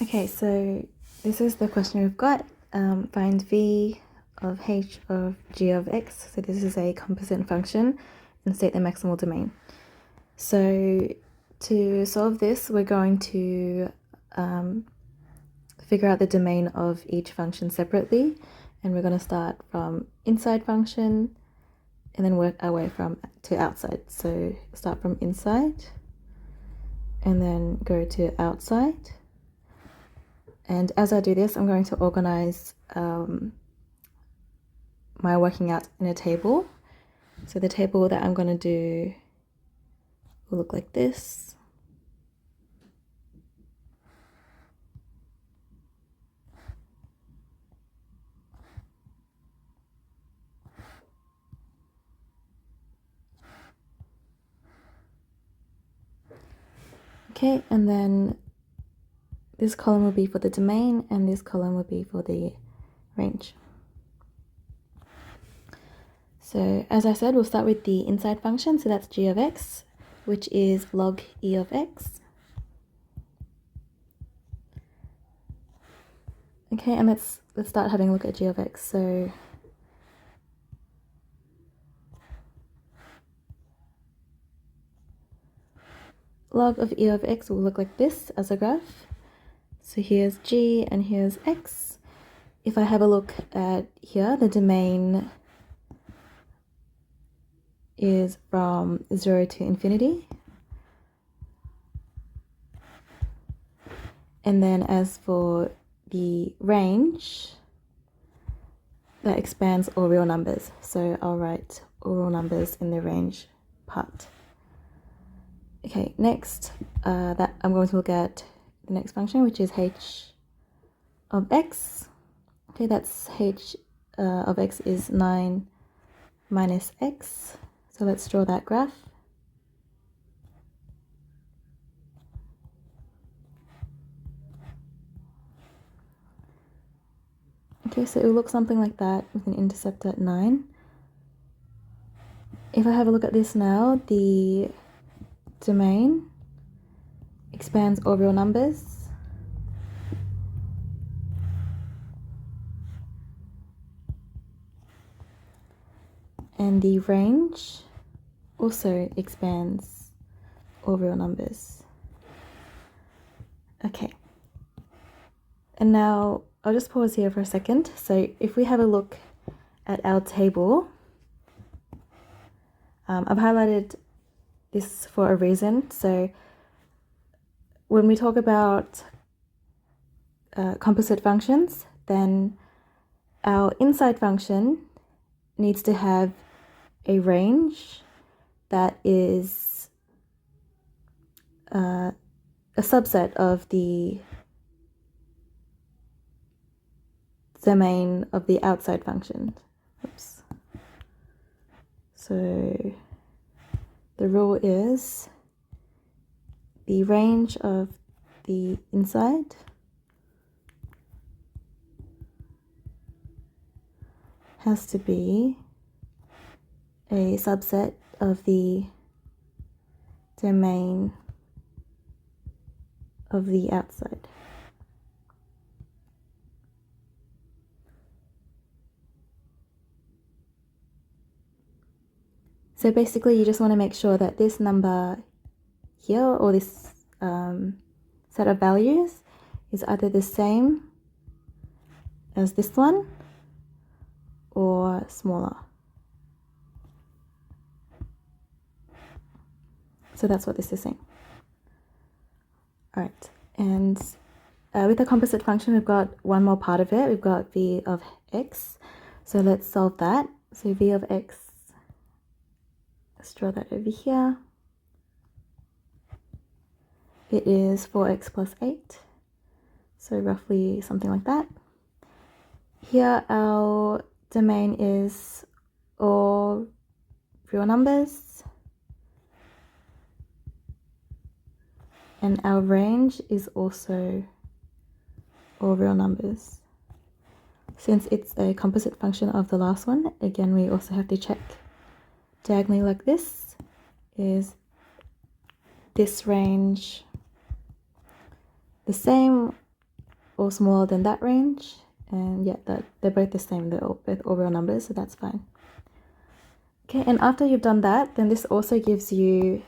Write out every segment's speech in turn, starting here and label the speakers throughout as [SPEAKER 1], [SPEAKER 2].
[SPEAKER 1] Okay, so this is the question we've got. Find v of h of g of x. So this is a composite function and state the maximal domain. So to solve this, we're going to figure out the domain of each function separately. And we're going to start from inside function and then work our way to outside. So start from inside and then go to outside. And as I do this, I'm going to organize my working out in a table. So the table that I'm going to do will look like this. Okay, and then this column will be for the domain and this column will be for the range. So as I said, we'll start with the inside function. So that's g of x, which is log e of x. Okay, and let's start having a look at g of x. So log of e of x will look like this as a graph. So here's g and here's x. If I have a look at here, the domain is from 0 to infinity. And then as for the range, that expands all real numbers. So I'll write all real numbers in the range part. Okay, next, that I'm going to look at the next function, which is h of x. Okay, that's h of x is 9 minus x. So let's draw that graph. Okay, so it will look something like that with an intercept at 9. If I have a look at this now, the domain expands all real numbers. And the range also expands all real numbers. Okay. And now I'll just pause here for a second. So if we have a look at our table, I've highlighted this for a reason. So when we talk about composite functions, then our inside function needs to have a range that is a subset of the domain of the outside function. Oops. So the rule is the range of the inside has to be a subset of the domain of the outside. So basically you just want to make sure that this number here, or this set of values, is either the same as this one or smaller. So that's what this is saying. All right, and with the composite function, we've got one more part of it. We've got v of x. So let's solve that. So v of x, let's draw that over here. It is 4x plus 8. So roughly something like that. Here our domain is all real numbers. And our range is also all real numbers. Since it's a composite function of the last one, again, we also have to check diagonally like this. Is this range the same or smaller than that range. And yeah, they're both the same. They're both all real numbers, so that's fine. Okay, and after you've done that, then this also gives you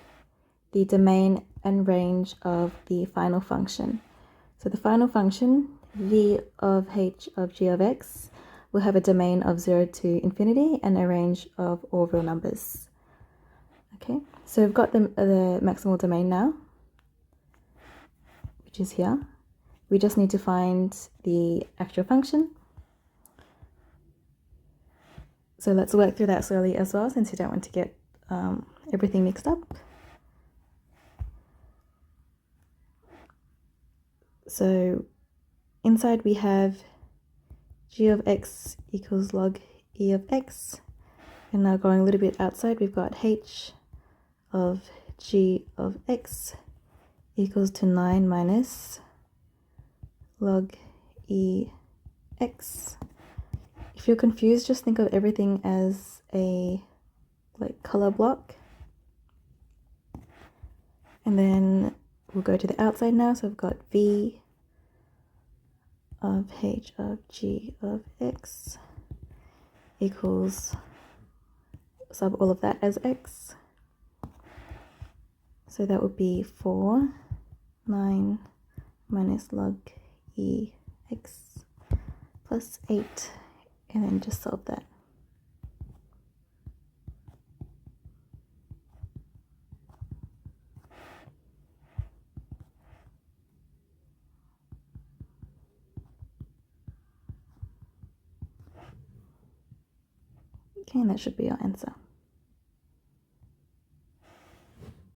[SPEAKER 1] the domain and range of the final function. So the final function, v of h of g of x, will have a domain of 0 to infinity and a range of all real numbers. Okay, so we've got the maximal domain now, which is here. We just need to find the actual function. So let's work through that slowly as well, since you don't want to get everything mixed up. So inside we have g of x equals log e of x. And now going a little bit outside, we've got h of g of x equals to 9 minus log e x. If you're confused, just think of everything as a color block. And then we'll go to the outside now. So we've got v of h of g of x equals, sub all of that as x. So that would be 4, 9 minus log e x plus 8, and then just solve that. Okay, and that should be our answer.